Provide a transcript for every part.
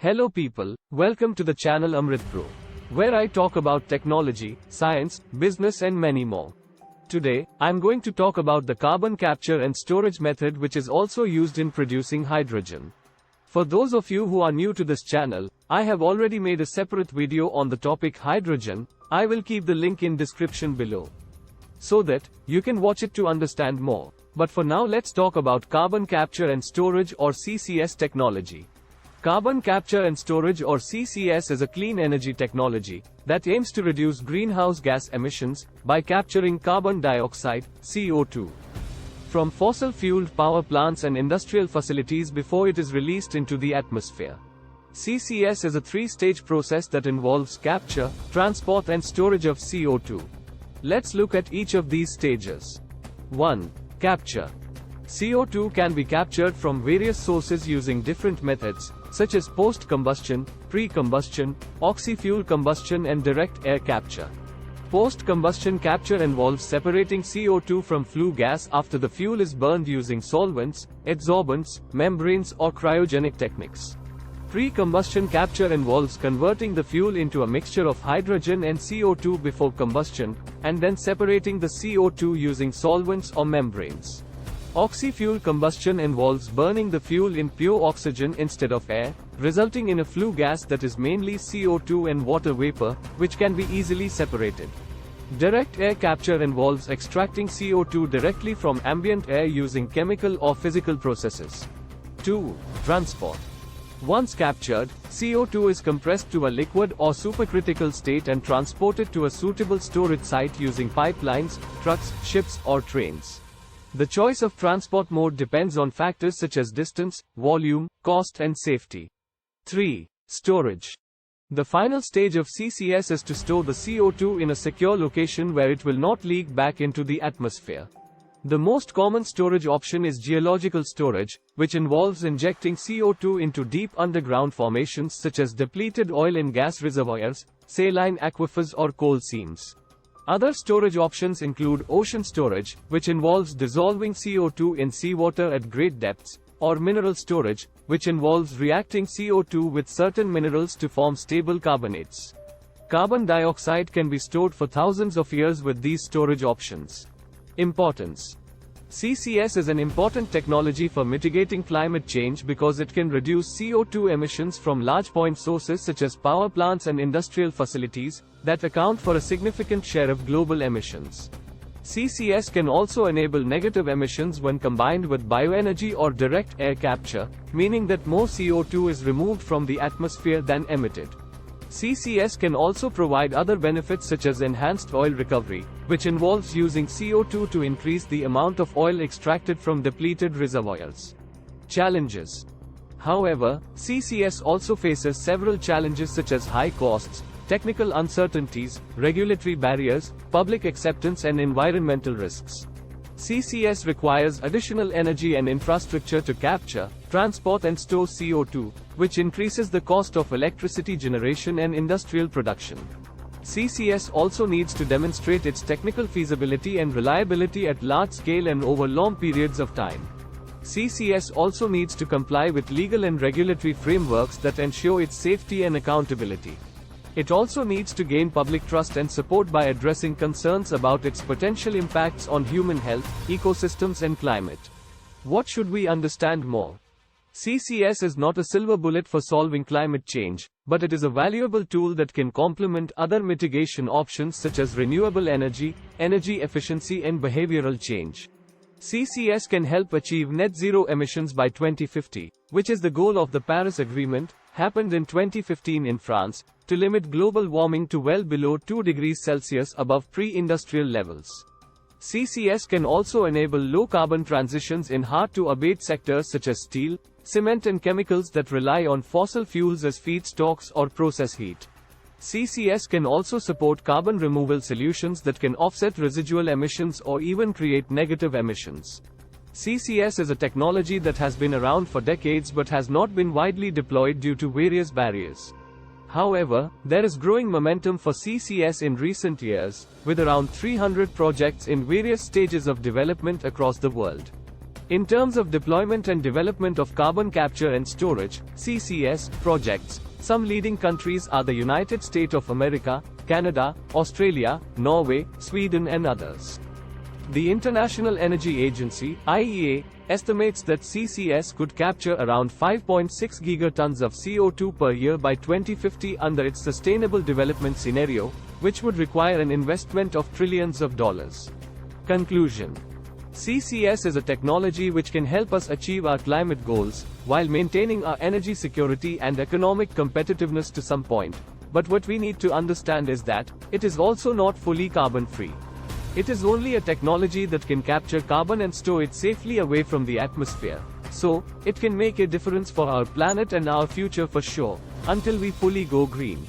Hello people, welcome to the channel AmritBro, where I talk about technology, science, business and many more. Today, I'm going to talk about the carbon capture and storage method which is also used in producing hydrogen. For those of you who are new to this channel, I have already made a separate video on the topic hydrogen. I will keep the link in description below, so that you can watch it to understand more. But for now let's talk about carbon capture and storage or CCS technology. Carbon capture and storage or CCS is a clean energy technology that aims to reduce greenhouse gas emissions by capturing carbon dioxide, CO2, from fossil-fueled power plants and industrial facilities before it is released into the atmosphere. CCS is a three-stage process that involves capture, transport and storage of CO2. Let's look at each of these stages. 1. Capture. CO2 can be captured from various sources using different methods, such as post-combustion, pre-combustion, oxyfuel combustion and direct air capture. Post-combustion capture involves separating CO2 from flue gas after the fuel is burned using solvents, adsorbents, membranes or cryogenic techniques. Pre-combustion capture involves converting the fuel into a mixture of hydrogen and CO2 before combustion, and then separating the CO2 using solvents or membranes. Oxyfuel combustion involves burning the fuel in pure oxygen instead of air, resulting in a flue gas that is mainly CO2 and water vapor, which can be easily separated. Direct air capture involves extracting CO2 directly from ambient air using chemical or physical processes. 2. Transport. Once captured, CO2 is compressed to a liquid or supercritical state and transported to a suitable storage site using pipelines, trucks, ships or trains. The choice of transport mode depends on factors such as distance, volume, cost and safety. 3. Storage. The final stage of CCS is to store the CO2 in a secure location where it will not leak back into the atmosphere. The most common storage option is geological storage, which involves injecting CO2 into deep underground formations such as depleted oil and gas reservoirs, saline aquifers or coal seams. Other storage options include ocean storage, which involves dissolving CO2 in seawater at great depths, or mineral storage, which involves reacting CO2 with certain minerals to form stable carbonates. Carbon dioxide can be stored for thousands of years with these storage options. Importance. CCS is an important technology for mitigating climate change because it can reduce CO2 emissions from large point sources such as power plants and industrial facilities that account for a significant share of global emissions. CCS can also enable negative emissions when combined with bioenergy or direct air capture, meaning that more CO2 is removed from the atmosphere than emitted. CCS can also provide other benefits such as enhanced oil recovery, which involves using CO2 to increase the amount of oil extracted from depleted reservoirs. Challenges. However, CCS also faces several challenges such as high costs, technical uncertainties, regulatory barriers, public acceptance and environmental risks. CCS requires additional energy and infrastructure to capture, transport and store CO2, which increases the cost of electricity generation and industrial production. CCS also needs to demonstrate its technical feasibility and reliability at large scale and over long periods of time. CCS also needs to comply with legal and regulatory frameworks that ensure its safety and accountability. It also needs to gain public trust and support by addressing concerns about its potential impacts on human health, ecosystems and climate. What should we understand more? CCS is not a silver bullet for solving climate change, but it is a valuable tool that can complement other mitigation options such as renewable energy, energy efficiency and behavioral change. CCS can help achieve net zero emissions by 2050, which is the goal of the Paris Agreement, happened in 2015 in France, to limit global warming to well below 2 degrees Celsius above pre-industrial levels. CCS can also enable low-carbon transitions in hard-to-abate sectors such as steel, cement and chemicals that rely on fossil fuels as feedstocks or process heat. CCS can also support carbon removal solutions that can offset residual emissions or even create negative emissions. CCS is a technology that has been around for decades but has not been widely deployed due to various barriers. However, there is growing momentum for CCS in recent years, with around 300 projects in various stages of development across the world. In terms of deployment and development of carbon capture and storage (CCS) projects, some leading countries are the United States of America, Canada, Australia, Norway, Sweden and others. The International Energy Agency (IEA) estimates that CCS could capture around 5.6 gigatons of CO2 per year by 2050 under its sustainable development scenario, which would require an investment of trillions of dollars. Conclusion: CCS is a technology which can help us achieve our climate goals, while maintaining our energy security and economic competitiveness to some point. But what we need to understand is that, it is also not fully carbon-free. It is only a technology that can capture carbon and store it safely away from the atmosphere. So, it can make a difference for our planet and our future for sure, until we fully go green.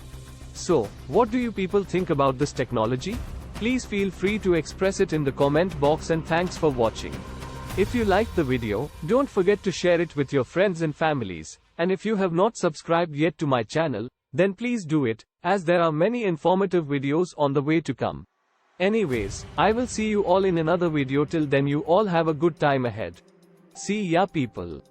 So, what do you people think about this technology? Please feel free to express it in the comment box, and thanks for watching. If you liked the video, don't forget to share it with your friends and families, and if you have not subscribed yet to my channel, then please do it, as there are many informative videos on the way to come. Anyways, I will see you all in another video. Till then, you all have a good time ahead. See ya people.